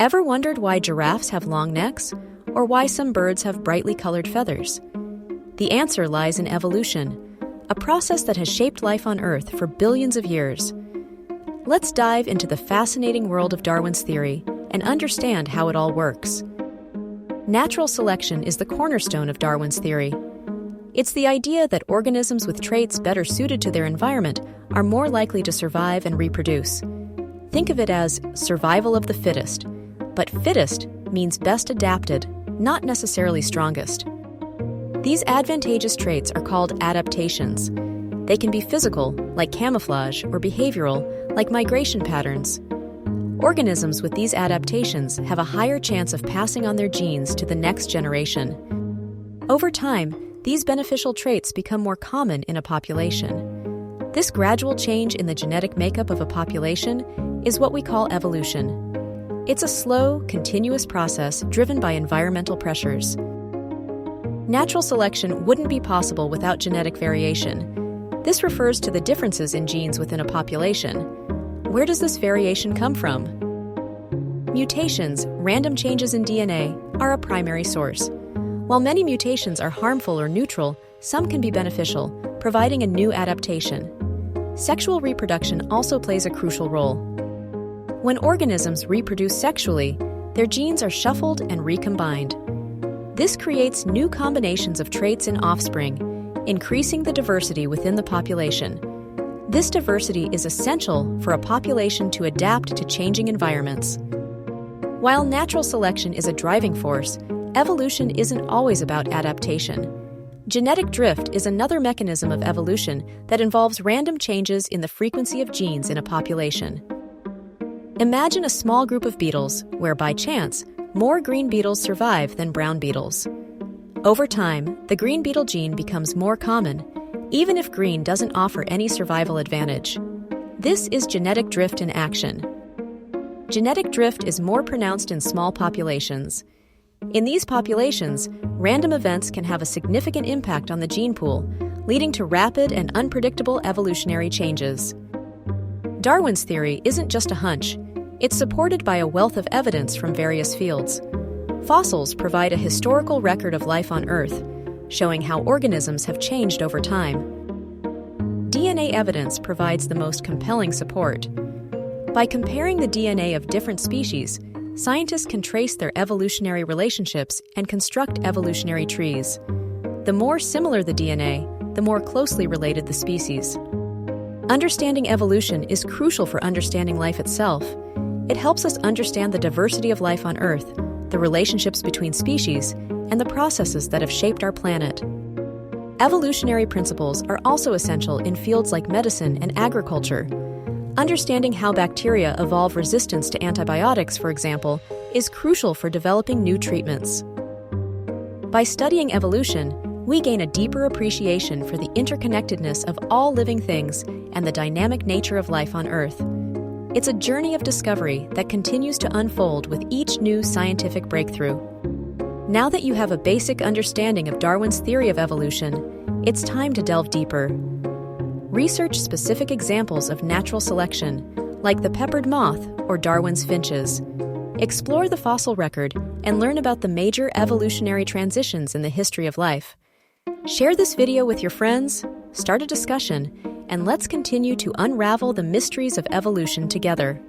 Ever wondered why giraffes have long necks, or why some birds have brightly colored feathers? The answer lies in evolution, a process that has shaped life on Earth for billions of years. Let's dive into the fascinating world of Darwin's theory and understand how it all works. Natural selection is the cornerstone of Darwin's theory. It's the idea that organisms with traits better suited to their environment are more likely to survive and reproduce. Think of it as survival of the fittest, but fittest means best adapted, not necessarily strongest. These advantageous traits are called adaptations. They can be physical, like camouflage, or behavioral, like migration patterns. Organisms with these adaptations have a higher chance of passing on their genes to the next generation. Over time, these beneficial traits become more common in a population. This gradual change in the genetic makeup of a population is what we call evolution. It's a slow, continuous process driven by environmental pressures. Natural selection wouldn't be possible without genetic variation. This refers to the differences in genes within a population. Where does this variation come from? Mutations, random changes in DNA, are a primary source. While many mutations are harmful or neutral, some can be beneficial, providing a new adaptation. Sexual reproduction also plays a crucial role. When organisms reproduce sexually, their genes are shuffled and recombined. This creates new combinations of traits in offspring, increasing the diversity within the population. This diversity is essential for a population to adapt to changing environments. While natural selection is a driving force, evolution isn't always about adaptation. Genetic drift is another mechanism of evolution that involves random changes in the frequency of genes in a population. Imagine a small group of beetles where, by chance, more green beetles survive than brown beetles. Over time, the green beetle gene becomes more common, even if green doesn't offer any survival advantage. This is genetic drift in action. Genetic drift is more pronounced in small populations. In these populations, random events can have a significant impact on the gene pool, leading to rapid and unpredictable evolutionary changes. Darwin's theory isn't just a hunch. It's supported by a wealth of evidence from various fields. Fossils provide a historical record of life on Earth, showing how organisms have changed over time. DNA evidence provides the most compelling support. By comparing the DNA of different species, scientists can trace their evolutionary relationships and construct evolutionary trees. The more similar the DNA, the more closely related the species. Understanding evolution is crucial for understanding life itself. It helps us understand the diversity of life on Earth, the relationships between species, and the processes that have shaped our planet. Evolutionary principles are also essential in fields like medicine and agriculture. Understanding how bacteria evolve resistance to antibiotics, for example, is crucial for developing new treatments. By studying evolution, we gain a deeper appreciation for the interconnectedness of all living things and the dynamic nature of life on Earth. It's a journey of discovery that continues to unfold with each new scientific breakthrough. Now that you have a basic understanding of Darwin's theory of evolution, it's time to delve deeper. Research specific examples of natural selection, like the peppered moth or Darwin's finches. Explore the fossil record and learn about the major evolutionary transitions in the history of life. Share this video with your friends, start a discussion, and let's continue to unravel the mysteries of evolution together.